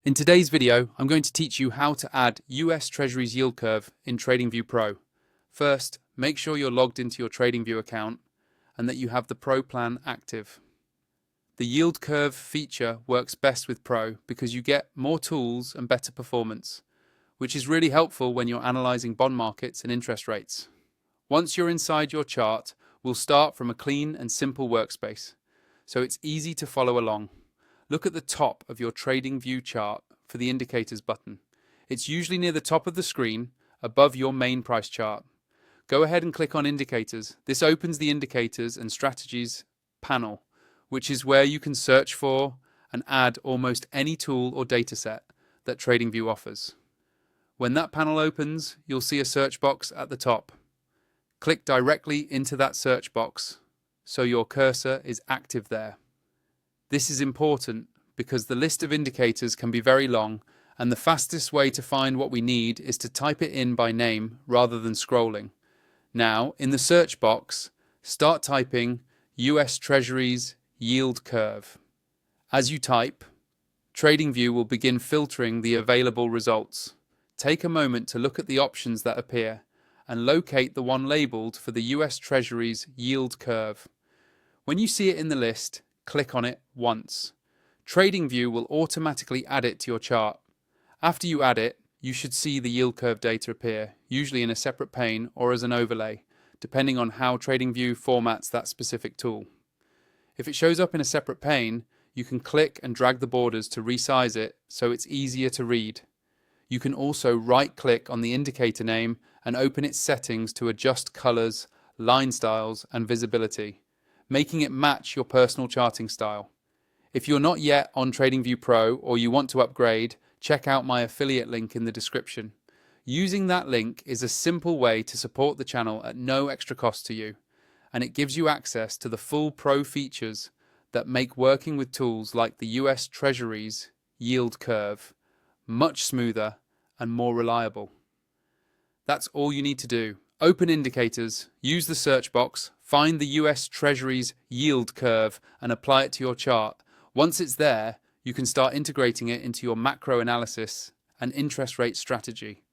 In today's video, I'm going to teach you how to add US Treasuries Yield Curve in TradingView Pro. First, make sure you're logged into your TradingView account and that you have the Pro plan active. The Yield Curve feature works best with Pro because you get more tools and better performance, which is really helpful when you're analyzing bond markets and interest rates. Once you're inside your chart, we'll start from a clean and simple workspace, so it's easy to follow along. Look at the top of your TradingView chart for the Indicators button. It's usually near the top of the screen, above your main price chart. Go ahead and click on Indicators. This opens the Indicators and Strategies panel, which is where you can search for and add almost any tool or dataset that TradingView offers. When that panel opens, you'll see a search box at the top. Click directly into that search box so your cursor is active there. This is important because the list of indicators can be very long, and the fastest way to find what we need is to type it in by name rather than scrolling. Now, in the search box, start typing US Treasuries Yield Curve. As you type, TradingView will begin filtering the available results. Take a moment to look at the options that appear and locate the one labeled for the US Treasuries Yield Curve. When you see it in the list, click on it once. TradingView will automatically add it to your chart. After you add it, you should see the yield curve data appear, usually in a separate pane or as an overlay, depending on how TradingView formats that specific tool. If it shows up in a separate pane, you can click and drag the borders to resize it so it's easier to read. You can also right-click on the indicator name and open its settings to adjust colors, line styles, and visibility, making it match your personal charting style. If you're not yet on TradingView Pro or you want to upgrade, check out my affiliate link in the description. Using that link is a simple way to support the channel at no extra cost to you, and it gives you access to the full Pro features that make working with tools like the US Treasuries Yield Curve much smoother and more reliable. That's all you need to do. Open Indicators, use the search box, find the US Treasuries Yield Curve and apply it to your chart. Once it's there, you can start integrating it into your macro analysis and interest rate strategy.